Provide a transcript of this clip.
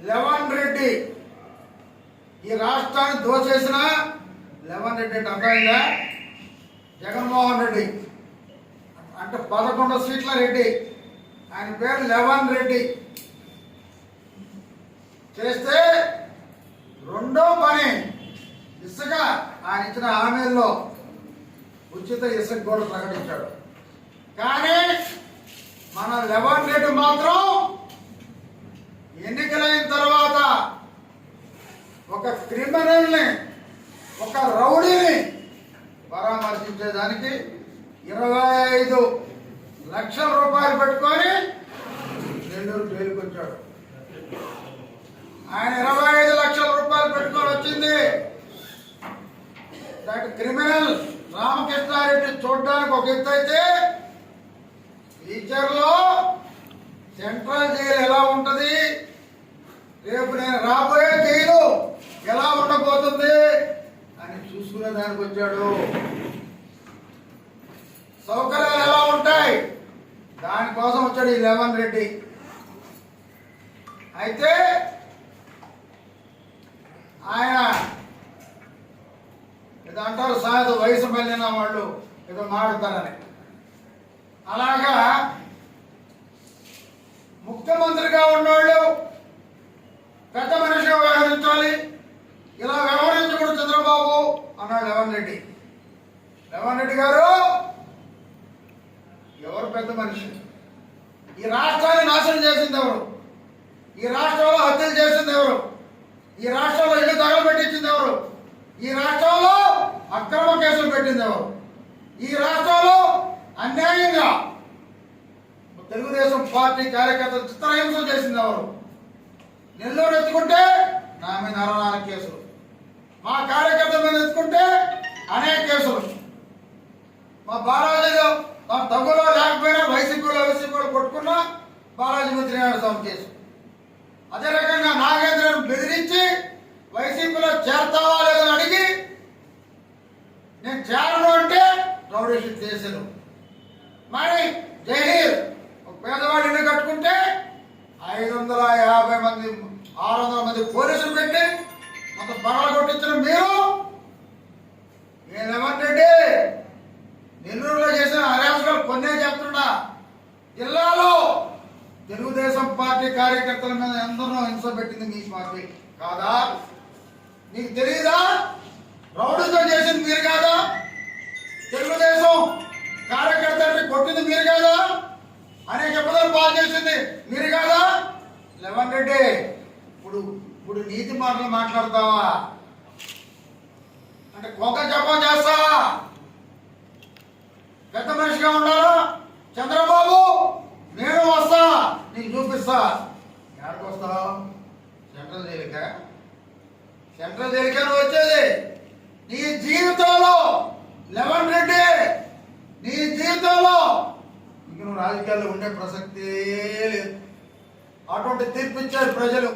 Eleven Reddy ఈ రాష్ట్రాన్ని దోచేసిన eleven Reddy అంటే అర్థమైందా? జగన్మోహన్ రెడ్డి అంటే 11 సీట్ల రెడ్డి, ఆయన పేరు లెవన్ రెడ్డి. చేస్తే రెండో పని ఇసుక. ఆయన ఇచ్చిన హామీల్లో ఉచిత ఇసుక కూడా ప్రకటించాడు. కానీ మన లెవన్ రెడ్డి మాత్రం ఎన్నికలైన తర్వాత ఒక క్రిమినల్ని, ఒక రౌడీని పరామర్శించేదానికి 25 లక్షల రూపాయలు పెట్టుకొని నెల్లూరు జైలుకి వచ్చాడు. ఆయన 25 లక్షల రూపాయలు పెట్టుకొని వచ్చింది. క్రిమినల్ రామకృష్ణారెడ్డి చూడడానికి ఒక ఎత్తు అయితే, ఫ్యూచర్లో సెంట్రల్ జైలు ఎలా ఉంటది, రేపు నేను రాబోయే జైలు ఎలా ఉండబోతుంది అని చూసుకునే దానికి వచ్చాడు. సౌకర్యాలు ఎలా ఉంటాయి దానికోసం వచ్చాడు ఈ లెవన్ రెడ్డి. అయితే ఆయన ఏదో అంటారు సాయదు వయసు మళ్ళిన వాళ్ళు ఏదో మాడుతారని. అలాగా ముఖ్యమంత్రిగా ఉన్నవాళ్ళు పెద్ద మనిషిగా వ్యవహరించాలి, ఇలా వ్యవహరించకూడదు చంద్రబాబు అన్నాడు లెవన్ రెడ్డి. లెవన్ రెడ్డి గారు ఎవరు పెద్ద మనిషి? ఈ రాష్ట్రాన్ని నాశనం చేసింది ఎవరు? ఈ రాష్ట్రంలో హత్యలు చేసింది ఎవరు? ఈ రాష్ట్రంలో ఇల్లు తగలబెట్టించింది ఎవరు? ఈ రాష్ట్రంలో అక్రమ కేసులు పెట్టింది ఎవరు? ఈ రాష్ట్రంలో అన్యాయంగా తెలుగుదేశం పార్టీ కార్యకర్తలు చిత్రహింసలు చేసింది ఎవరు? నెల్లూరు ఎత్తుకుంటే నా మీద 64 కేసులు, మా కార్యకర్తల మీద ఎత్తుకుంటే అనేక కేసులు, మా బాలాజీలో మా తగ్గులో లేకపోయినా వైసీపీలో కొట్టుకున్నా బాలాజీ మంత్రి స్వామి కేసు. అదే రకంగా నాగేంద్రను బెదిరించి వైసీపీలో చేరతావా లేదని అడిగి నేను చేరను అంటే రౌడీషీట్ చేశాను. మరి జహీర్ ఒక పేదవాడి ఇల్లు కట్టుకుంటే 550 మంది 600 మంది పోలీసులు పెట్టి మొత్తం పగల కొట్టించిన మీరు లెవన్ రెడ్డి నెల్లూరులో చేసిన అరాచకాలు కొన్నే చెప్తున్నా. జిల్లాలో తెలుగుదేశం పార్టీ కార్యకర్తల మీద ఎందరో హింస పెట్టింది మీ పార్టీ కాదా? మీకు తెలియదా? రౌడీతో చేసింది మీరు కాదా? తెలుగుదేశం కార్యకర్తల్ని కొట్టింది మీరు కాదా? అనేక ఇబ్బందులు పాలు చేసింది మీరు కాదా? లెవన్ రెడ్డి ఇప్పుడు నీతి మాటలు మాట్లాడతావా అంటే కోక జపం చేస్తావా? పెద్ద మనిషిగా ఉండాలా చంద్రబాబు? నేను వస్తా, నీకు చూపిస్తా. ఎక్కడికి వస్తావు? సెంట్రల్ జైలుకా? సెంట్రల్ జైలుకే నువ్వు వచ్చేది. నీ జీవితంలో లెవన్ రెడ్డి, నీ జీవితంలో ఇంక నువ్వు రాజకీయాల్లో ఉండే ప్రసక్తే లేదు. అటువంటి తీర్పు ఇచ్చారు ప్రజలు.